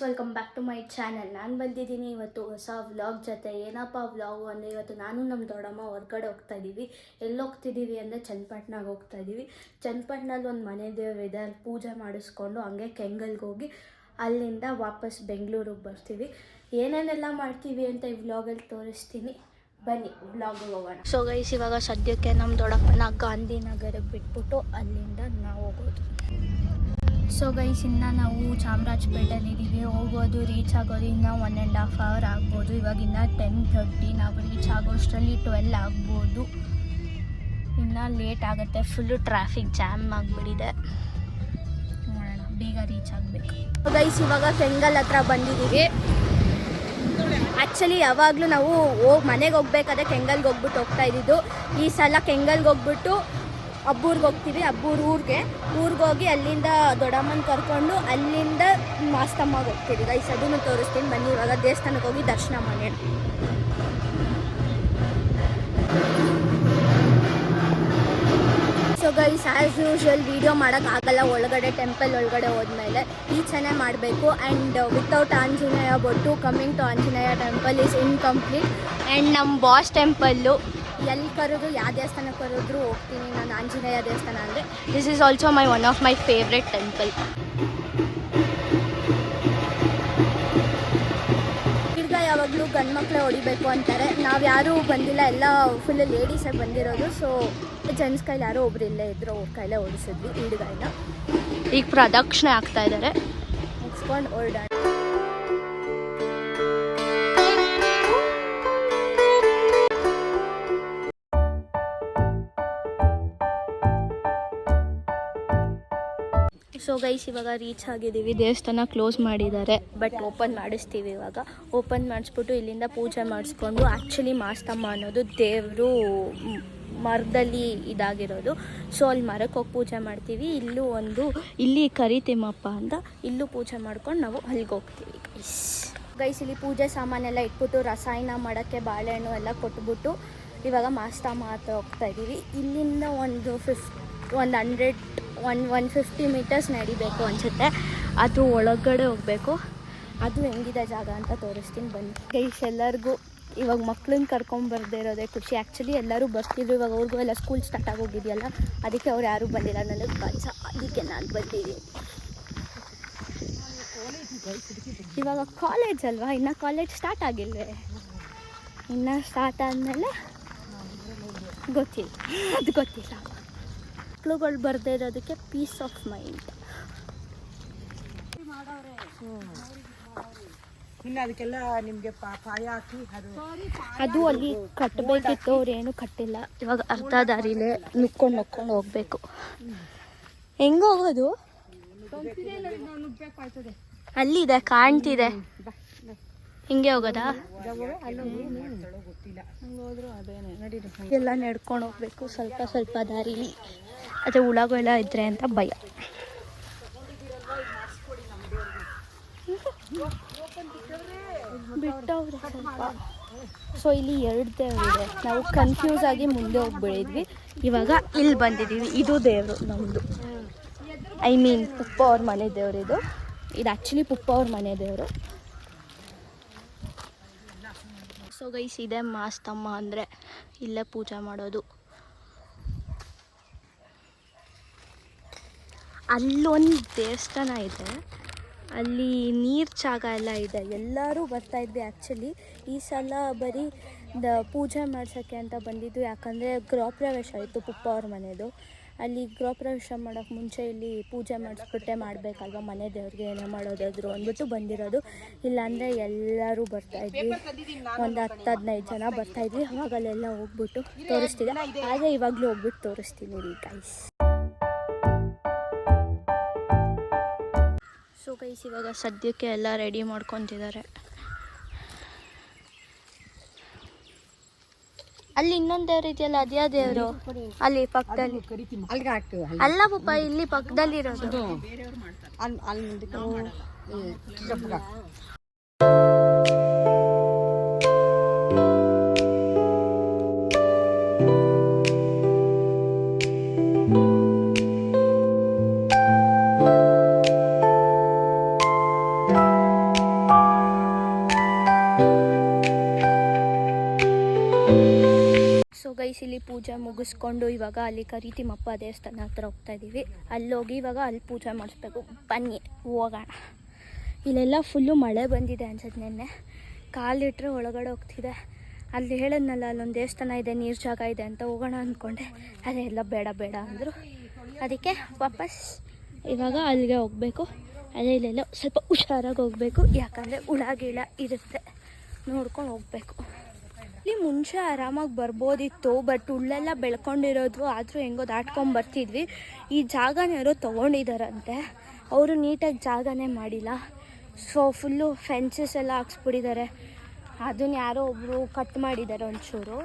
Welcome back to my channel. ನಾನು ಬಂದಿದ್ದೀನಿ ಇವತ್ತು ಹೊಸ ವ್ಲಾಗ್ ಜೊತೆ. ಏನಪ್ಪ ವ್ಲಾಗು ಅಂದರೆ, ಇವತ್ತು ನಾನು ನಮ್ಮ ದೊಡ್ಡಮ್ಮ ಹೊರಗಡೆ ಹೋಗ್ತಾ ಇದ್ದೀವಿ. ಎಲ್ಲಿ ಹೋಗ್ತಿದ್ದೀವಿ ಅಂದರೆ ಚನ್ನಪಟ್ಟಣಕ್ಕೆ ಹೋಗ್ತಾ ಇದ್ದೀವಿ. ಚನ್ನಪಟ್ಟಣದಲ್ಲಿ ಒಂದು ಮನೆ ದೇವರು ಇದೆ, ಅಲ್ಲಿ ಪೂಜೆ ಮಾಡಿಸ್ಕೊಂಡು ಹಂಗೆ ಕೆಂಗಲ್ಗೆ ಹೋಗಿ ಅಲ್ಲಿಂದ ವಾಪಸ್ ಬೆಂಗಳೂರಿಗೆ ಬರ್ತೀವಿ. ಏನೇನೆಲ್ಲ ಮಾಡ್ತೀವಿ ಅಂತ ಈ ವ್ಲಾಗಲ್ಲಿ ತೋರಿಸ್ತೀನಿ, ಬನ್ನಿ ವ್ಲಾಗಿಗೆ ಹೋಗೋಣ. ಸೊ ಗೈಸ್, ಇವಾಗ ಸದ್ಯಕ್ಕೆ ನಮ್ಮ ದೊಡ್ಡಪ್ಪನ ಗಾಂಧಿನಗರಕ್ಕೆ ಬಿಟ್ಬಿಟ್ಟು ಅಲ್ಲಿಂದ ನಾವು ಹೋಗೋದು. ಸೊ ಗೈಸ್, ಇನ್ನು ನಾವು ಚಾಮರಾಜಪೇಟೆಯಲ್ಲಿದ್ದೀವಿ. ಹೋಗೋದು ರೀಚ್ ಆಗೋದು ಇನ್ನೂ 1.5 hour ಆಗ್ಬೋದು. ಇವಾಗಿನ್ನ 10:30, ನಾವು ರೀಚ್ ಆಗೋಷ್ಟರಲ್ಲಿ 12 ಆಗ್ಬೋದು. ಇನ್ನು ಲೇಟ್ ಆಗುತ್ತೆ, ಫುಲ್ಲು ಟ್ರಾಫಿಕ್ ಜಾಮ್ ಆಗಿಬಿಟ್ಟಿದೆ. ನೋಡೋಣ, ಬೇಗ ರೀಚ್ ಆಗಬೇಕು. ಗೈಸ್, ಇವಾಗ ಕೆಂಗಲ್ ಹತ್ರ ಬಂದಿದ್ದೀವಿ. ಆ್ಯಕ್ಚುಲಿ ಯಾವಾಗಲೂ ನಾವು ಮನೆಗೆ ಹೋಗ್ಬೇಕಾದ್ರೆ ಕೆಂಗಲ್ಗೆ ಹೋಗ್ಬಿಟ್ಟು ಹೋಗ್ತಾ ಇದ್ದಿದ್ದು. ಈ ಸಲ ಕೆಂಗಲ್ಗೆ ಹೋಗ್ಬಿಟ್ಟು ಅಬ್ಬೂರ್ಗೆ ಹೋಗ್ತೀವಿ. ಊರಿಗೆ ಹೋಗಿ ಅಲ್ಲಿಂದ ದೊಡ್ಡಮ್ಮನ ಕರ್ಕೊಂಡು ಅಲ್ಲಿಂದ ಮಾಸ್ತಮ್ಮಗೆ ಹೋಗ್ತೀವಿ. ಗೈಸ್, ಅದನ್ನು ತೋರಿಸ್ತೀನಿ ಬನ್ನಿ. ಇವಾಗ ದೇವಸ್ಥಾನಕ್ಕೆ ಹೋಗಿ ದರ್ಶನ ಮಾಡೋಣ. So guys, as usual video ಮಾಡೋಕ್ಕಾಗಲ್ಲ ಒಳಗಡೆ, ಟೆಂಪಲ್ ಒಳಗಡೆ ಹೋದ್ಮೇಲೆ ಈಚೆನೇ ಮಾಡಬೇಕು. ಆ್ಯಂಡ್ ವಿತೌಟ್ ಆಂಜನೇಯ ಬೊಟ್ಟು coming to Anjaneya temple is incomplete. And ನಮ್ಮ ಬಾಸ್ ಟೆಂಪಲ್ಲು ಎಲ್ಲಿ ಕರೆದ್ರು, ಯಾವ ದೇವಸ್ಥಾನಕ್ಕೆ ಕರೆದ್ರು ಹೋಗ್ತೀನಿ ನಾನು. ಆಂಜನೇಯ ದೇವಸ್ಥಾನ ಅಂದರೆ this is also one of my favourite temple. ಹುಡುಗ ಯಾವಾಗಲೂ ಗಂಡು ಮಕ್ಕಳೇ ಹೊಡಿಬೇಕು ಅಂತಾರೆ. ನಾವು ಯಾರೂ ಬಂದಿಲ್ಲ, ಎಲ್ಲ ಫುಲ್ ಲೇಡೀಸೇ ಬಂದಿರೋದು. ಸೊ ಜೆಂಟ್ಸ್ ಕೈಲಿ ಯಾರೋ ಒಬ್ರು ಇಲ್ಲೇ ಇದ್ರು, ಅವ್ರ ಕೈಲೇ ಓಡಿಸಿದ್ವಿ ಹುಡುಗನ. ಈಗ ಪ್ರದಕ್ಷಿಣೆ ಆಗ್ತಾ ಇದ್ದಾರೆ, ಮುಗಿಸ್ಕೊಂಡು ಓಡಾಡ. ಸೊ ಗೈಸ್, ಇವಾಗ ರೀಚ್ ಆಗಿದ್ದೀವಿ. ದೇವಸ್ಥಾನ ಕ್ಲೋಸ್ ಮಾಡಿದ್ದಾರೆ, ಬಟ್ ಓಪನ್ ಮಾಡಿಸ್ತೀವಿ ಇವಾಗ. ಓಪನ್ ಮಾಡಿಸ್ಬಿಟ್ಟು ಇಲ್ಲಿಂದ ಪೂಜೆ ಮಾಡಿಸ್ಕೊಂಡು, ಆ್ಯಕ್ಚುಲಿ ಮಾಸ್ತಮ್ಮ ಅನ್ನೋದು ದೇವರು ಮರದಲ್ಲಿ ಇದಾಗಿರೋದು. ಸೊ ಅಲ್ಲಿ ಮರಕ್ಕೆ ಹೋಗಿ ಪೂಜೆ ಮಾಡ್ತೀವಿ. ಇಲ್ಲಿ ಕರಿತಿಮ್ಮಪ್ಪ ಅಂತ, ಇಲ್ಲೂ ಪೂಜೆ ಮಾಡ್ಕೊಂಡು ನಾವು ಅಲ್ಲಿಗೆ ಹೋಗ್ತೀವಿ. ಗೈಸ್, ಇಲ್ಲಿ ಪೂಜೆ ಸಾಮಾನೆಲ್ಲ ಇಟ್ಬಿಟ್ಟು ರಸಾಯನ ಮಾಡೋಕ್ಕೆ ಬಾಳೆಹಣ್ಣು ಎಲ್ಲ ಕೊಟ್ಬಿಟ್ಟು ಇವಾಗ ಮಾಸ್ತಮ್ಮ ಹತ್ರ ಹೋಗ್ತಾ ಇದ್ದೀವಿ. ಇಲ್ಲಿಂದ ಒಂದು 150 ಮೀಟರ್ಸ್ ನಡಿಬೇಕು ಅನಿಸುತ್ತೆ. ಅದು ಒಳಗಡೆ ಹೋಗಬೇಕು. ಅದು ಹೆಂಗಿದೆ ಜಾಗ ಅಂತ ತೋರಿಸ್ತೀನಿ ಬನ್ನಿ. ಗೈಸ್, ಎಲ್ಲರಿಗೂ ಇವಾಗ ಮಕ್ಳನ್ನ ಕರ್ಕೊಂಬರ್ದೇ ಇರೋದೇ ಖುಷಿ. ಆ್ಯಕ್ಚುಲಿ ಎಲ್ಲರೂ ಬರ್ತಿದ್ರು, ಇವಾಗ ಅವ್ರಿಗೂ ಎಲ್ಲ ಸ್ಕೂಲ್ ಸ್ಟಾರ್ಟ್ ಆಗೋಗಿದೆಯಲ್ಲ, ಅದಕ್ಕೆ ಅವ್ರು ಯಾರೂ ಬಂದಿಲ್ಲ. ನನಗೆ ಕಸ, ಅದಕ್ಕೆ ನಾನು ಬಂದಿದ್ದೀನಿ. ಇವಾಗ ಕಾಲೇಜ್ ಅಲ್ವಾ, ಇನ್ನು ಕಾಲೇಜ್ ಸ್ಟಾರ್ಟ್ ಆಗಿಲ್ವೇ? ಇನ್ನು ಸ್ಟಾರ್ಟ್ ಆದಮೇಲೆ ಗೊತ್ತಿಲ್ಲ, ಅದು ಗೊತ್ತಿಲ್ಲ. ಮಕ್ಕಳುಗಳು ಬರದೇ ಇರೋದಕ್ಕೆ ಪೀಸ್ ಆಫ್ ಮೈಂಡ್. ಅದಕ್ಕೆಲ್ಲ ನಿಮಗೆ ಪಾಯ ಹಾಕಿ ಅದು ಅಲ್ಲಿ ಕಟ್ಟಬೇಕಿತ್ತು, ಅವ್ರೇನು ಕಟ್ಟಿಲ್ಲ. ಇವಾಗ ಅರ್ಧ ದಾರಿಲೇ ನುಕ್ಕೊಂಡು ಹೋಗ್ಬೇಕು. ಹೆಂಗೆ ಹೋಗೋದು? ಅಲ್ಲಿದೆ, ಕಾಣ್ತಿದೆ. ಹಿಂಗೆ ಹೋಗೋದಾ? ಎಲ್ಲ ನಡ್ಕೊಂಡು ಹೋಗ್ಬೇಕು, ಸ್ವಲ್ಪ ದಾರಿಲಿ. ಅದೇ ಹುಳಗಳೆಲ್ಲ ಇದ್ರೆ ಅಂತ ಭಯ. ಬಿಟ್ಟವ್ರೆ ಸ್ವಲ್ಪ. ಸೊ ಇಲ್ಲಿ 2 ದೇವರಿದೆ. ನಾವು ಕನ್ಫ್ಯೂಸ್ ಆಗಿ ಮುಂದೆ ಹೋಗ್ಬಿಡಿದ್ವಿ. ಇವಾಗ ಇಲ್ಲಿ ಬಂದಿದ್ದೀವಿ. ಇದು ದೇವರು ನಮ್ಮದು, ಪುಪ್ಪ ಅವ್ರ ಮನೆ ದೇವರು. ಇದು ಆ್ಯಕ್ಚುಲಿ ಪುಪ್ಪ ಅವ್ರ ಮನೆ ದೇವರು. ಸೊ ಗೈಸ್, ಇದೆ ಮಾಸ್ತಮ್ಮ ಅಂದರೆ, ಇಲ್ಲೇ ಪೂಜೆ ಮಾಡೋದು. ಅಲ್ಲೊಂದು ದೇವಸ್ಥಾನ ಇದೆ, ಅಲ್ಲಿ ನೀರು ಜಾಗ ಎಲ್ಲ ಇದೆ. ಎಲ್ಲರೂ ಬರ್ತಾಯಿದ್ವಿ. ಆ್ಯಕ್ಚುಲಿ ಈ ಸಲ ಬರೀ ಪೂಜೆ ಮಾಡ್ಸೋಕ್ಕೆ ಅಂತ ಬಂದಿದ್ದು. ಯಾಕಂದರೆ ಗೃಹ ಪ್ರವೇಶ ಇತ್ತು ಪುಪ್ಪ ಅವ್ರ ಮನೆಯದು. ಅಲ್ಲಿ ಗೃಹ ಪ್ರವೇಶ ಮಾಡೋಕ್ಕೆ ಮುಂಚೆ ಇಲ್ಲಿ ಪೂಜೆ ಮಾಡಿಸ್ಬಿಟ್ಟೆ ಮಾಡಬೇಕಲ್ವ, ಮನೆ ದೇವ್ರಿಗೆ ಏನೇ ಮಾಡೋದಾದ್ರು ಅಂದ್ಬಿಟ್ಟು ಬಂದಿರೋದು. ಇಲ್ಲಾಂದರೆ ಎಲ್ಲರೂ ಬರ್ತಾಯಿದ್ವಿ, ಒಂದು 10-15 ಜನ ಬರ್ತಾಯಿದ್ವಿ. ಅವಾಗಲ್ಲೆಲ್ಲ ಹೋಗ್ಬಿಟ್ಟು ತೋರಿಸ್ತಿದ್ದೆ. ಆದರೆ ಇವಾಗಲೂ ಹೋಗ್ಬಿಟ್ಟು ತೋರಿಸ್ತೀನಿ ರೀ ಗೈಸ್. ಸೊ ಗೈಸ್, ಇವಾಗ ಸದ್ಯಕ್ಕೆ ಎಲ್ಲ ರೆಡಿ ಮಾಡ್ಕೊತಿದ್ದಾರೆ. ಅಲ್ಲಿ ಇನ್ನೊಂದು ದೇವ್ರು ಇದೆಯಲ್ಲ, ಅದ್ಯಾ ದೇವರು? ಅಲ್ಲಿ ಪಕ್ಕದಲ್ಲಿ ಅಲ್ಲ ಪಪ್ಪ, ಇಲ್ಲಿ ಪಕ್ಕದಲ್ಲಿ ಇರೋದು. ಪೂಜೆ ಮುಗಿಸ್ಕೊಂಡು ಇವಾಗ ಅಲ್ಲಿ ಕರಿತಿಮಪ್ಪ ದೇವಸ್ಥಾನ ಹತ್ರ ಹೋಗ್ತಾ ಇದ್ದೀವಿ. ಅಲ್ಲೋಗಿ ಇವಾಗ ಅಲ್ಲಿ ಪೂಜೆ ಮಾಡಿಸ್ಬೇಕು. ಬನ್ನಿ ಹೋಗೋಣ. ಇಲ್ಲೆಲ್ಲ ಫುಲ್ಲು ಮಳೆ ಬಂದಿದೆ ಅನ್ಸುತ್ತೆ. ನೆನ್ನೆ ಕಾಲಿಟ್ರೆ ಒಳಗಡೆ ಹೋಗ್ತಿದೆ. ಅಲ್ಲಿ ಹೇಳಿದ್ನಲ್ಲ ಅಲ್ಲೊಂದು ದೇವಸ್ಥಾನ ಇದೆ, ನೀರು ಜಾಗ ಇದೆ ಅಂತ ಹೋಗೋಣ ಅಂದ್ಕೊಂಡೆ. ಅದೇ ಎಲ್ಲ ಬೇಡ ಬೇಡ ಅಂದರು. ಅದಕ್ಕೆ ವಾಪಸ್ ಇವಾಗ ಅಲ್ಲಿಗೆ ಹೋಗಬೇಕು. ಅದೇ ಇಲ್ಲೆಲ್ಲ ಸ್ವಲ್ಪ ಹುಷಾರಾಗಿ ಹೋಗಬೇಕು, ಯಾಕಂದರೆ ಹುಳ ಗಿಳ ಇರುತ್ತೆ, ನೋಡ್ಕೊಂಡು ಹೋಗಬೇಕು. ಇಲ್ಲಿ ಮುಂಚೆ ಆರಾಮಾಗಿ ಬರ್ಬೋದಿತ್ತು, ಬಟ್ ಹುಳ್ಳೆಲ್ಲ ಬೆಳ್ಕೊಂಡಿರೋದು. ಆದರೂ ಹೆಂಗೋ ದಾಟ್ಕೊಂಡು ಬರ್ತಿದ್ವಿ. ಈ ಜಾಗನ ಯಾರೋ ತೊಗೊಂಡಿದ್ದಾರಂತೆ, ಅವರು ನೀಟಾಗಿ ಜಾಗನೇ ಮಾಡಿಲ್ಲ. ಸೊ ಫುಲ್ಲು ಫೆನ್ಸಸ್ ಎಲ್ಲ ಹಾಕ್ಸ್ಬಿಟ್ಟಿದ್ದಾರೆ. ಅದನ್ನ ಯಾರೋ ಒಬ್ಬರು ಕಟ್ ಮಾಡಿದ್ದಾರೆ ಒಂಚೂರು.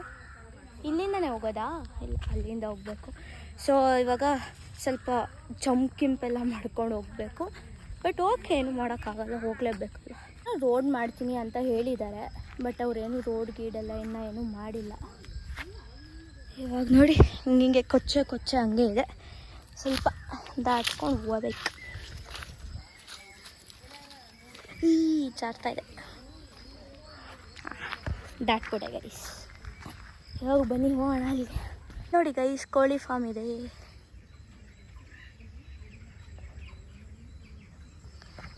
ಇಲ್ಲಿಂದನೇ ಹೋಗೋದಾ? ಇಲ್ಲ, ಅಲ್ಲಿಂದ ಹೋಗಬೇಕು. ಸೊ ಇವಾಗ ಸ್ವಲ್ಪ ಜಂಪ್ ಮಾಡ್ಕೊಂಡು ಹೋಗಬೇಕು. ಬಟ್ ಓಕೆ, ಏನು ಮಾಡೋಕ್ಕಾಗಲ್ಲ, ಹೋಗಲೇಬೇಕಲ್ಲ. ರೋಡ್ ಮಾಡ್ತೀನಿ ಅಂತ ಹೇಳಿದ್ದಾರೆ, ಬಟ್ ಅವ್ರೇನು ರೋಡ್ ಗೀಡೆಲ್ಲ ಏನೂ ಮಾಡಿಲ್ಲ. ಇವಾಗ ನೋಡಿ ಹಿಂಗೆ ಕೊಚ್ಚೆ ಹಂಗೆ ಇದೆ, ಸ್ವಲ್ಪ ದಾಟ್ಕೊಂಡು ಹೋಗ್ಬೇಕು. ಜಾರ್ತಾ ಇದೆ, ದಾಟ್ಬಿಟ್ಟೆ ಗೈಸ್. ಇವಾಗ ಬನ್ನಿ ಹೋಗೋಣ ಅಲ್ಲಿಗೆ. ನೋಡಿ ಗೈಸ್, ಕೋಳಿ ಫಾರ್ಮ್ ಇದೆ.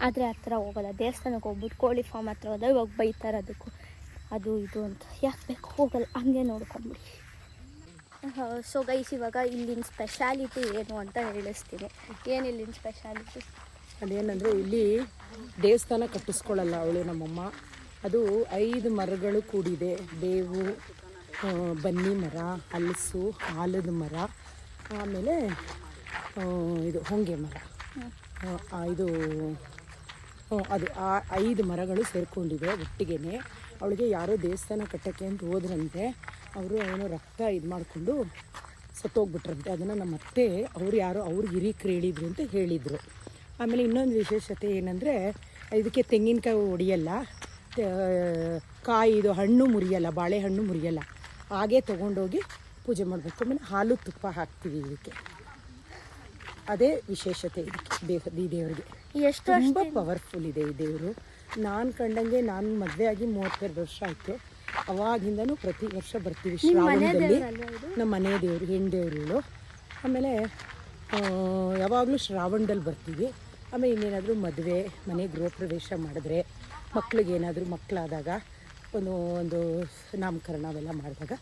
ಆದರೆ ಹತ್ರ ಹೋಗೋಲ್ಲ, ದೇವಸ್ಥಾನಕ್ಕೆ ಹೋಗ್ಬಿಟ್ಟು ಕೋಳಿ ಫಾರ್ಮ್ ಹತ್ರ ಹೋದಾಗ ಇವಾಗ ಬೈತಾರೆ ಅದಕ್ಕೂ, ಅದು ಇದು ಅಂತ. ಯಾಕೆ ಬೇಕು, ಹೋಗಲ್ಲ, ಹಂಗೆ ನೋಡ್ಕೊಂಬಿಡಿ. ಸೊ ಗೈಸ್, ಇವಾಗ ಇಲ್ಲಿನ ಸ್ಪೆಷಾಲಿಟಿ ಏನು ಅಂತ ಹೇಳಿಸ್ತೀನಿ. ಏನು ಇಲ್ಲಿನ ಸ್ಪೆಷಾಲಿಟಿ? ಅದೇನಂದರೆ ಇಲ್ಲಿ ದೇವಸ್ಥಾನ ಕಟ್ಟಿಸ್ಕೊಳ್ಳಲ್ಲ ಅವಳು ನಮ್ಮಮ್ಮ. ಅದು 5 ಮರಗಳು ಕೂಡಿದೆ. ಬೇವು, ಬನ್ನಿ ಮರ, ಹಲಸು, ಆಲದ ಮರ, ಆಮೇಲೆ ಇದು ಹೊಂಗೆ ಮರ, ಇದು ಅದು ಆ 5 ಮರಗಳು ಸೇರಿಕೊಂಡಿದೆ ಒಟ್ಟಿಗೆ. ಅವಳಿಗೆ ಯಾರೋ ದೇವಸ್ಥಾನ ಕಟ್ಟೋಕ್ಕೆ ಅಂತ ಹೋದ್ರಂತೆ. ಅವರು ಏನೋ ರಕ್ತ ಇದು ಮಾಡಿಕೊಂಡು ಸತ್ತೋಗ್ಬಿಟ್ರಂತೆ. ಅದನ್ನು ನಮ್ಮ ಅತ್ತೆ ಅವ್ರು ಯಾರೋ ಅವ್ರಿಗೆ ಹಿರೀಕರು ಹೇಳಿದ್ರು ಅಂತ ಹೇಳಿದರು. ಆಮೇಲೆ ಇನ್ನೊಂದು ವಿಶೇಷತೆ ಏನಂದರೆ, ಇದಕ್ಕೆ ತೆಂಗಿನಕಾಯಿ ಹೊಡಿಯಲ್ಲ, ಇದು ಹಣ್ಣು ಮುರಿಯಲ್ಲ, ಬಾಳೆಹಣ್ಣು ಮುರಿಯಲ್ಲ. ಹಾಗೆ ತೊಗೊಂಡೋಗಿ ಪೂಜೆ ಮಾಡಬೇಕು. ಆಮೇಲೆ ಹಾಲು ತುಪ್ಪ ಹಾಕ್ತೀವಿ ಇದಕ್ಕೆ. ಅದೇ ವಿಶೇಷತೆ ಇದಕ್ಕೆ, ಈ ದೇವರಿಗೆ. ಎಷ್ಟು ತುಂಬ ಪವರ್ಫುಲ್ ಇದೆ ಈ ದೇವರು. ನಾನು ಕಂಡಂಗೆ, ನಾನು ಮದುವೆ ಆಗಿ 32 ವರ್ಷ ಆಯಿತು. ಅವಾಗಿಂದನೂ ಪ್ರತಿ ವರ್ಷ ಬರ್ತೀವಿ ಶ್ರಾವಣದಲ್ಲಿ. ನಮ್ಮ ಮನೆ ದೇವರು, ಹೆಣ್ಣು ದೇವರು. ಆಮೇಲೆ ಯಾವಾಗಲೂ ಶ್ರಾವಣದಲ್ಲಿ ಬರ್ತೀವಿ. ಆಮೇಲೆ ಇನ್ನೇನಾದರೂ ಮದುವೆ, ಮನೆ ಗೃಹ ಪ್ರವೇಶ ಮಾಡಿದ್ರೆ, ಮಕ್ಳಿಗೇನಾದರೂ ಮಕ್ಕಳಾದಾಗ, ಒಂದು ನಾಮಕರಣ ಅವೆಲ್ಲ ಮಾಡಿದಾಗ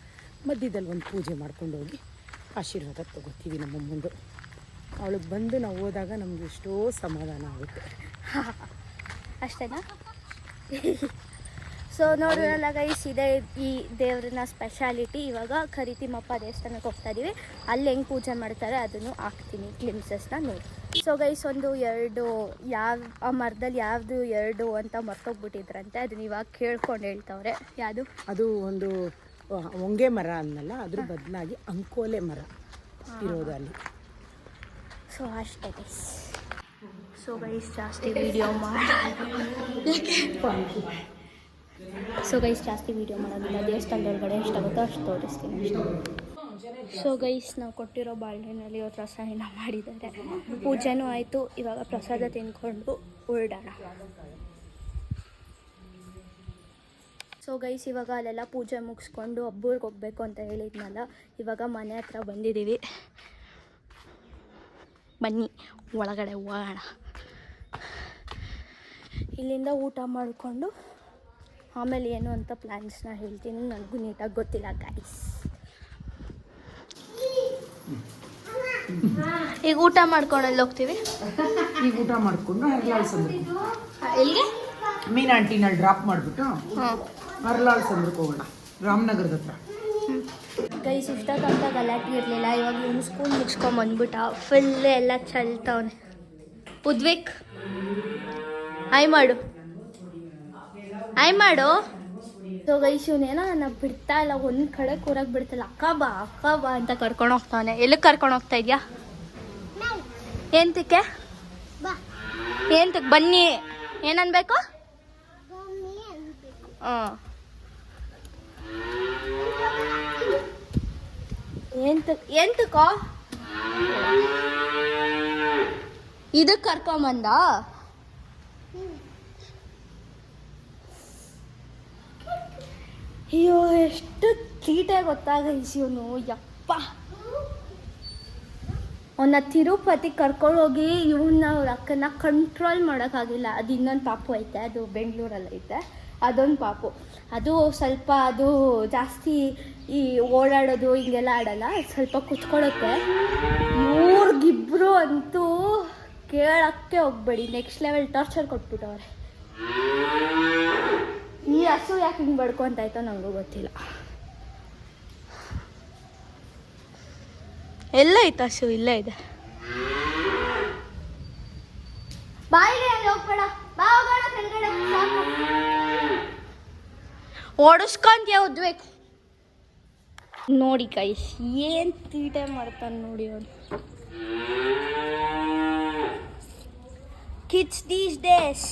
ಮಧ್ಯದಲ್ಲಿ ಒಂದು ಪೂಜೆ ಮಾಡ್ಕೊಂಡು ಹೋಗಿ ಆಶೀರ್ವಾದ ತೊಗೋತೀವಿ ನಮ್ಮಮ್ಮಂದು. ಅವಳಿಗೆ ಬಂದು ನಾವು ಹೋದಾಗ ನಮ್ಗೆ ಎಷ್ಟೋ ಸಮಾಧಾನ ಆಗುತ್ತೆ. ಅಷ್ಟೇನಾ? ಸೊ ನೋಡೋಣ ಗೈಸ್, ಇದೆ ಈ ದೇವ್ರನ್ನ ಸ್ಪೆಷಾಲಿಟಿ. ಇವಾಗ ಕರಿತಿಮಪ್ಪ ದೇವಸ್ಥಾನಕ್ಕೆ ಹೋಗ್ತಾ ಇದ್ದೀವಿ. ಅಲ್ಲಿ ಹೆಂಗೆ ಪೂಜೆ ಮಾಡ್ತಾರೆ ಅದನ್ನು ಹಾಕ್ತೀನಿ, ಕ್ಲಿಮ್ಸಸ್ನ ನೋಡಿ. ಸೊ ಗೈಸ್, ಒಂದು 2 ಆ ಮರದಲ್ಲಿ ಯಾವುದು 2 ಅಂತ ಮರ್ತೋಗ್ಬಿಟ್ಟಿದ್ರಂತೆ. ಅದನ್ನ ಇವಾಗ ಕೇಳ್ಕೊಂಡು ಹೇಳ್ತವ್ರೆ. ಯಾವುದು? ಅದು ಒಂದು ಹೊಂಗೆ ಮರ ಅನ್ನಲ್ಲ, ಅದ್ರ ಬದಲಾಗಿ ಅಂಕೋಲೆ ಮರ ಇರೋದು ಅಲ್ಲಿ. ಸೊ ಅಷ್ಟೇ ಗೈಸ್. ಸೊ ಗೈಸ್, ಜಾಸ್ತಿ ವೀಡಿಯೋ ಮಾಡೋದಿಲ್ಲ. ದೇವಸ್ಥಾನದೊಳಗಡೆ ಎಷ್ಟಾಗುತ್ತೋ ಅಷ್ಟು ತೋರಿಸ್ತೀನಿ ಅಷ್ಟೇ. ಸೊ ಗೈಸ್, ನಾವು ಕೊಟ್ಟಿರೋ ಬಾಳೆಹಣ್ಣಲ್ಲಿ ಇವತ್ತು ರಸಾಯನ ಮಾಡಿದ್ದಾರೆ. ಪೂಜೆನೂ ಆಯಿತು. ಇವಾಗ ಪ್ರಸಾದ ತಿಂದ್ಕೊಂಡು ಹೊರಡೋಣ. ಸೊ ಗೈಸ್, ಇವಾಗ ಅಲ್ಲೆಲ್ಲ ಪೂಜೆ ಮುಗಿಸ್ಕೊಂಡು ಹಬ್ಬಕ್ಕೆ ಹೋಗ್ಬೇಕು ಅಂತ ಹೇಳಿದ್ನಲ್ಲ, ಇವಾಗ ಮನೆ ಹತ್ರ ಬಂದಿದ್ದೀವಿ. ಬನ್ನಿ ಒಳಗಡೆ ಹೋಗೋಣ. ಇಲ್ಲಿಂದ ಊಟ ಮಾಡಿಕೊಂಡು ಆಮೇಲೆ ಏನು ಅಂತ ಪ್ಲ್ಯಾನ್ಸ್ನ ಹೇಳ್ತೀನಿ. ನನಗೂ ನೀಟಾಗಿ ಗೊತ್ತಿಲ್ಲ ಗೈಸ್. ಈಗ ಊಟ ಮಾಡ್ಕೊಂಡು ಎಲ್ಲಿ ಹೋಗ್ತೀವಿ? ಈಗ ಊಟ ಮಾಡಿಕೊಂಡು ಹರ್ಲಾಳ್ ಸಂದ್ರ, ಎಲ್ಲಿಗೆ? ಮೀನ್ ಆಂಟಿನಲ್ಲಿ ಡ್ರಾಪ್ ಮಾಡಿಬಿಟ್ಟು ಹರ್ಲಾಳ್ ಸಂದ್ರಕ್ಕೆ ಹೋಗೋಣ, ರಾಮನಗರದ ಹತ್ರ. ಗೈಸ್, ಇಷ್ಟಕ್ಕಂತ ಗಲಾಟೆ ಇರಲಿಲ್ಲ. ಇವಾಗ ಇವನು ಸ್ಕೂಲ್ ಮುಗಿಸ್ಕೊಂಬಂದ್ಬಿಟ್ಟ. ಫುಲ್ ಎಲ್ಲ ಚಲ್ತವನೆ. ಉದ್ವಿಕ್, ಆಯ್ ಮಾಡು. ಸೊ ಗೈಸ್, ಇವನೇನೋ ನನ್ನ ಬಿಡ್ತಾ ಇಲ್ಲ, ಒಂದು ಕಡೆ ಕೂರಕ್ಕೆ ಬಿಡ್ತಿಲ್ಲ. ಅಕ್ಕ ಬಾ ಅಂತ ಕರ್ಕೊಂಡು ಹೋಗ್ತಾವನೆ. ಎಲ್ಲಿಗೆ ಕರ್ಕೊಂಡು ಹೋಗ್ತಾ ಇದೆಯಾ? ಏಂತಕ್ಕೆ? ಬನ್ನಿ. ಏನನ್ಬೇಕು? ಎಂತಕ್ಕೋ ಇದಕ್ಕೆ ಕರ್ಕೊಂಬಂದ? ಅಯ್ಯೋ, ಎಷ್ಟು ತೀಟೆ ಗೊತ್ತಾಗ ಇವನು. ಯಪ್ಪ, ಅವನ್ನ ತಿರುಪತಿ ಕರ್ಕೊಂಡೋಗಿ ಇವನ್ನ ಅವ್ರ ಅಕ್ಕನ ಕಂಟ್ರೋಲ್ ಮಾಡೋಕ್ಕಾಗಿಲ್ಲ. ಅದು ಇನ್ನೊಂದು ಪಾಪು ಐತೆ, ಅದು ಬೆಂಗಳೂರಲ್ಲಿ ಐತೆ, ಅದೊಂದು ಪಾಪು. ಅದು ಸ್ವಲ್ಪ ಅದು ಜಾಸ್ತಿ ಈ ಓಡಾಡೋದು ಹಿಂಗೆಲ್ಲ ಆಡಲ್ಲ, ಸ್ವಲ್ಪ ಕುತ್ಕೊಳ್ಳುತ್ತೆ. ಇವ್ರಿಗಿಬ್ರು ಅಂತೂ ಕೇಳೋಕ್ಕೆ ಹೋಗ್ಬೇಡಿ, ನೆಕ್ಸ್ಟ್ ಲೆವೆಲ್ ಟಾರ್ಚರ್ ಕೊಟ್ಬಿಟ್ಟವ್ರೆ. ಈ ಹಸು ಯಾಕೆ ಹಿಂಗೆ ಬಡ್ಕೊಂತಾಯ್ತೋ ನನಗೂ ಗೊತ್ತಿಲ್ಲ. ಎಲ್ಲ ಐತೆ ಹಸು, ಇಲ್ಲೇ ಇದೆ. ಬಾಯಿಗೆ ಅಲ್ಲಿ ಹೋಗ್ಬೇಡ, ಬಾ ಹೋಗೋಣ ಕೆಳಗಡೆ. ಓಡಿಸ್ಕೊಂಡ್ಯ ಉದ್ಬೇಕು ನೋಡಿ ಕೈಸ್, ಏನು ತೀಟೆ ಮಾಡ್ತಾನೆ ನೋಡಿ ಅವನು. Kids these days.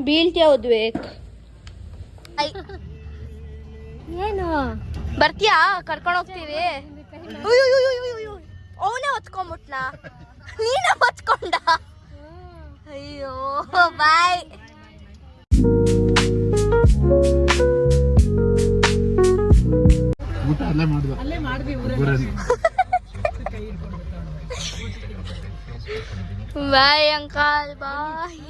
ಬೀಳ್ತೀಯ ಉದ್ಬೇಕು. ಏನು ಬರ್ತೀಯಾ? ಕರ್ಕೊಂಡು ಹೋಗ್ತೀವಿ. ಅವನೇ ಹೊತ್ಕೊಂಬಿಟ್ನಾ? ನೀನೇ ಹೊತ್ಕೊಂಡ? ಅಯ್ಯೋ bye. Bye uncle, bye.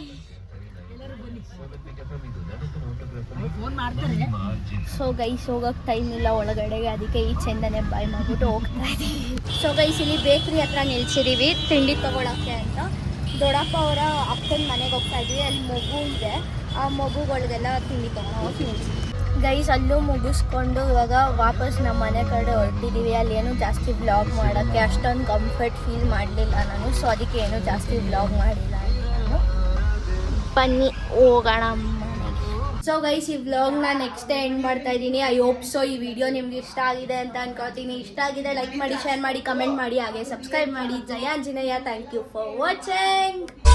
So guys, ಹೋಗೋಕ್ಕೆ ಟೈಮ್ ಇಲ್ಲ ಒಳಗಡೆಗೆ, ಅದಕ್ಕೆ ಈ ಚೆಂದನೆ ಬಾಯ್ ಮಾಡ್ಬಿಟ್ಟು ಹೋಗ್ತಾ ಇದ್ದೀವಿ. ಸೊ ಗೈಸ್, ಇಲ್ಲಿ ಬೇಕ್ರಿ ಹತ್ರ ನಿಲ್ಸಿದ್ದೀವಿ ತಿಂಡಿ ತೊಗೊಳಕ್ಕೆ ಅಂತ. ದೊಡ್ಡಪ್ಪ ಅವರ ಅಕ್ಕನ ಮನೆಗೆ ಹೋಗ್ತಾ ಇದ್ವಿ, ಅಲ್ಲಿ ಮಗು ಇದೆ, ಆ ಮಗುಗಳಿಗೆಲ್ಲ ತಿಂಡಿ ತೊಗೊಳೋಕೆ ನಿಲ್ಸಿದ್ವಿ. ಗೈಸ್, ಅಲ್ಲೂ ಮುಗಿಸ್ಕೊಂಡು ಇವಾಗ ವಾಪಸ್ ನಮ್ಮ ಮನೆ ಕಡೆ ಹೊರಟಿದ್ದೀವಿ. ಅಲ್ಲಿ ಏನೂ ಜಾಸ್ತಿ ವ್ಲಾಗ್ ಮಾಡೋಕ್ಕೆ ಅಷ್ಟೊಂದು ಕಂಫರ್ಟ್ ಫೀಲ್ ಮಾಡಲಿಲ್ಲ ನಾನು, ಸೊ ಅದಕ್ಕೆ ಏನೂ ಜಾಸ್ತಿ ವ್ಲಾಗ್ ಮಾಡಿಲ್ಲ ನಾನು. ಬನ್ನಿ ಹೋಗೋಣ ಮನೆಗೆ. ಸೊ ಗೈಸ್, ಈ ವ್ಲಾಗ್ನ ನೆಕ್ಸ್ಟ್ ಎಂಡ್ ಮಾಡ್ತಾ ಇದ್ದೀನಿ. ಐ ಹೋಪ್ ಸೊ ಈ ವಿಡಿಯೋ ನಿಮ್ಗೆ ಇಷ್ಟ ಆಗಿದೆ ಅಂತ ಅನ್ಕೋತೀನಿ. ಇಷ್ಟ ಆಗಿದೆ ಲೈಕ್ ಮಾಡಿ, ಶೇರ್ ಮಾಡಿ, ಕಮೆಂಟ್ ಮಾಡಿ, ಹಾಗೆ ಸಬ್ಸ್ಕ್ರೈಬ್ ಮಾಡಿ. ಜಯ Anjaneya. Thank you for watching.